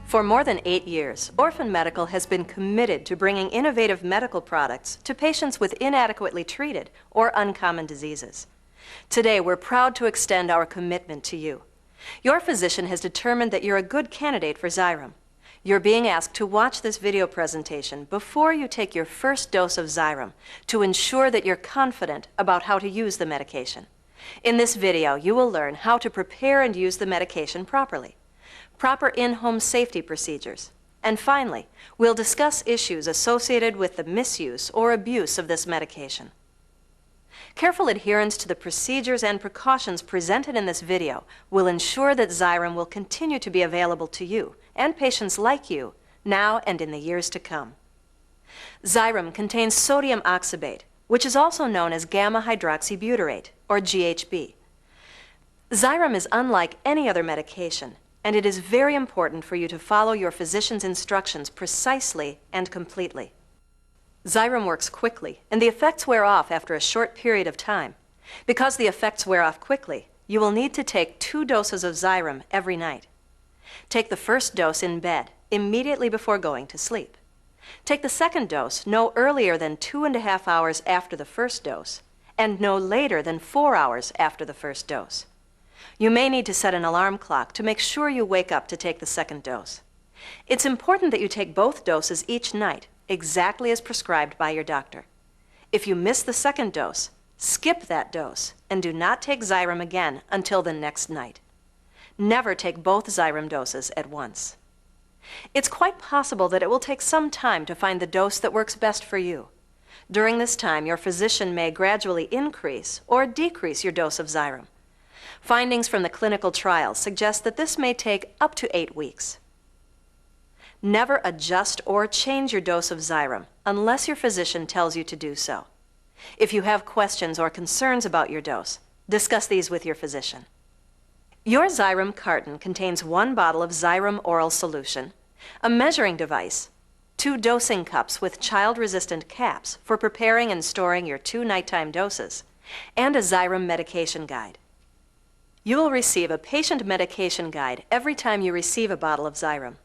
For more than 8 years, Orphan Medical has been committed to bringing innovative medical products to patients with inadequately treated or uncommon diseases. Today, we're proud to extend our commitment to you. Your physician has determined that you're a good candidate for Xyrem. You're being asked to watch this video presentation before you take your first dose of Xyrem to ensure that you're confident about how to use the medication. In this video, you will learn how to prepare and use the medication properly, proper in-home safety procedures, and finally, we'll discuss issues associated with the misuse or abuse of this medication. Careful adherence to the procedures and precautions presented in this video will ensure that Xyrem will continue to be available to you and patients like you now and in the years to come. Xyrem contains sodium oxybate, which is also known as gamma hydroxybutyrate, or GHB. Xyrem is unlike any other medication, and it is very important for you to follow your physician's instructions precisely and completely. Xyrem works quickly, and the effects wear off after a short period of time. Because the effects wear off quickly, you will need to take 2 doses of Xyrem every night. Take the first dose in bed, immediately before going to sleep. Take the second dose no earlier than 2.5 hours after the first dose, and no later than 4 hours after the first dose. You may need to set an alarm clock to make sure you wake up to take the second dose. It's important that you take both doses each night, exactly as prescribed by your doctor. If you miss the second dose, skip that dose and do not take Xyrem again until the next night. Never take both Xyrem doses at once. It's quite possible that it will take some time to find the dose that works best for you. During this time, your physician may gradually increase or decrease your dose of Xyrem. Findings from the clinical trials suggest that this may take up to 8 weeks. Never adjust or change your dose of Xyrem unless your physician tells you to do so. If you have questions or concerns about your dose, discuss these with your physician. Your Xyrem carton contains 1 bottle of Xyrem oral solution, a measuring device, 2 dosing cups with child-resistant caps for preparing and storing your 2 nighttime doses, and a Xyrem medication guide. You will receive a patient medication guide every time you receive a bottle of Xyrem.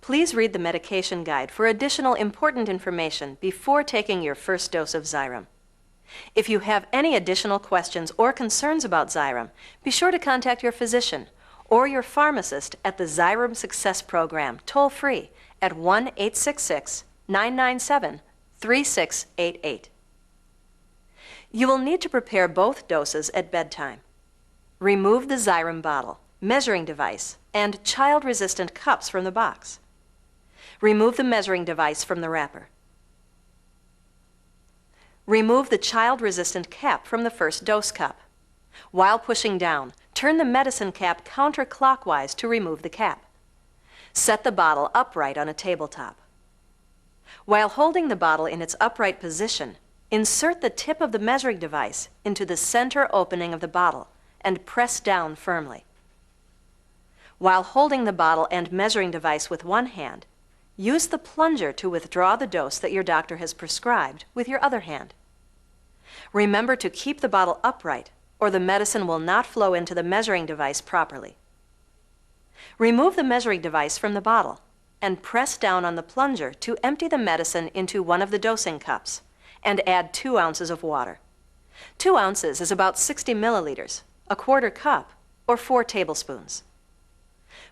Please read the medication guide for additional important information before taking your first dose of Xyrem. If you have any additional questions or concerns about Xyrem, be sure to contact your physician or your pharmacist at the Xyrem Success Program toll-free at 1-866-997-3688. You will need to prepare both doses at bedtime. Remove the Xyrem bottle, measuring device, and child-resistant cups from the box. Remove the measuring device from the wrapper. Remove the child-resistant cap from the first dose cup. While pushing down, turn the medicine cap counterclockwise to remove the cap. Set the bottle upright on a tabletop. While holding the bottle in its upright position, insert the tip of the measuring device into the center opening of the bottle and press down firmly. While holding the bottle and measuring device with one hand, use the plunger to withdraw the dose that your doctor has prescribed with your other hand. Remember to keep the bottle upright, or the medicine will not flow into the measuring device properly. Remove the measuring device from the bottle and press down on the plunger to empty the medicine into one of the dosing cups and add 2 ounces of water. 2 ounces is about 60 milliliters, a quarter cup, or 4 tablespoons.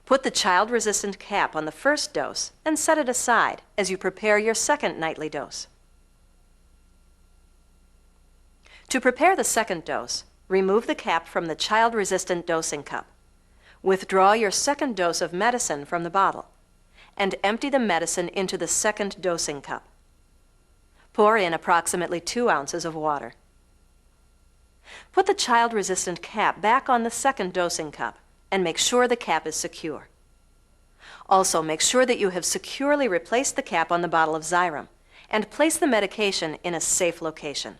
Put the child-resistant cap on the first dose and set it aside as you prepare your second nightly dose. To prepare the second dose, remove the cap from the child-resistant dosing cup. Withdraw your second dose of medicine from the bottle and empty the medicine into the second dosing cup. Pour in approximately 2 ounces of water. Put the child-resistant cap back on the second dosing cup and make sure the cap is secure. Also, make sure that you have securely replaced the cap on the bottle of Xyrem and place the medication in a safe location.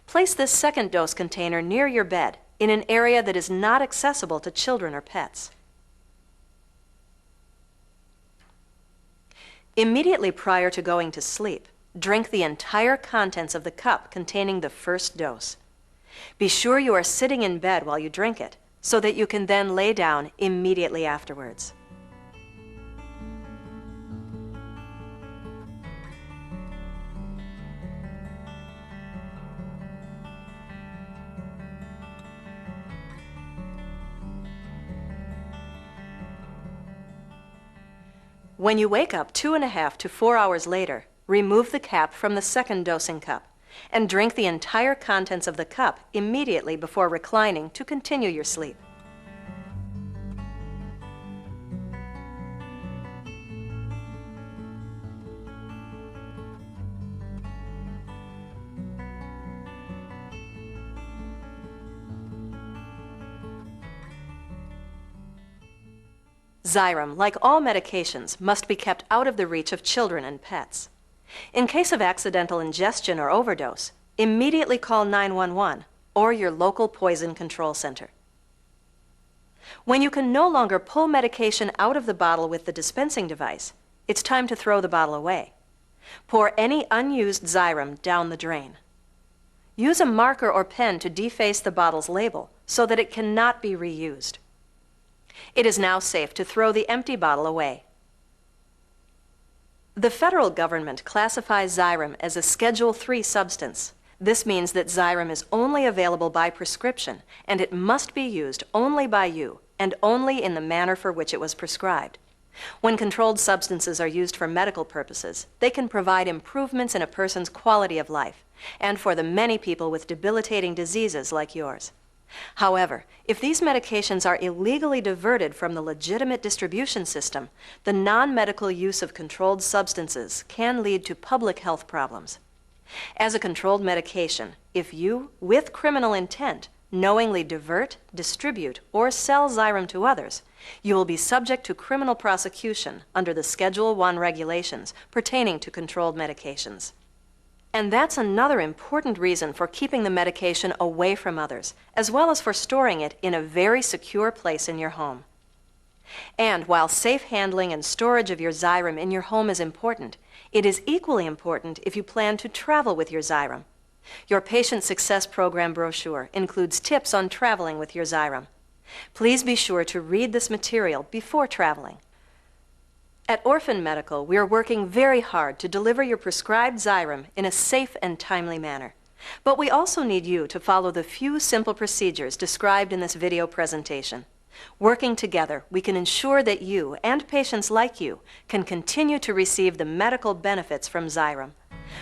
Place this second dose container near your bed in an area that is not accessible to children or pets. Immediately prior to going to sleep, drink the entire contents of the cup containing the first dose. Be sure you are sitting in bed while you drink it, so that you can then lay down immediately afterwards. When you wake up 2.5 to 4 hours later, remove the cap from the second dosing cup and drink the entire contents of the cup immediately before reclining to continue your sleep. Xyrem, like all medications, must be kept out of the reach of children and pets. In case of accidental ingestion or overdose, immediately call 911 or your local poison control center. When you can no longer pull medication out of the bottle with the dispensing device, it's time to throw the bottle away. Pour any unused Xyrem down the drain. Use a marker or pen to deface the bottle's label so that it cannot be reused. It is now safe to throw the empty bottle away. The federal government classifies Xyrem as a Schedule III substance. This means that Xyrem is only available by prescription, and it must be used only by you and only in the manner for which it was prescribed. When controlled substances are used for medical purposes, they can provide improvements in a person's quality of life, and for the many people with debilitating diseases like yours. However, if these medications are illegally diverted from the legitimate distribution system, the non-medical use of controlled substances can lead to public health problems. As a controlled medication, if you, with criminal intent, knowingly divert, distribute, or sell Xyrem to others, you will be subject to criminal prosecution under the Schedule I regulations pertaining to controlled medications. And that's another important reason for keeping the medication away from others, as well as for storing it in a very secure place in your home. And while safe handling and storage of your Xyrem in your home is important, it is equally important if you plan to travel with your Xyrem. Your Patient Success Program brochure includes tips on traveling with your Xyrem. Please be sure to read this material before traveling. At Orphan Medical, we are working very hard to deliver your prescribed Xyrem in a safe and timely manner. But we also need you to follow the few simple procedures described in this video presentation. Working together, we can ensure that you and patients like you can continue to receive the medical benefits from Xyrem.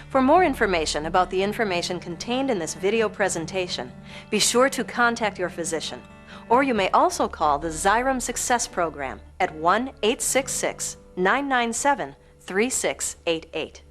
For more information about the information contained in this video presentation, be sure to contact your physician, or you may also call the Xyrem Success Program at 1-866-997-3688.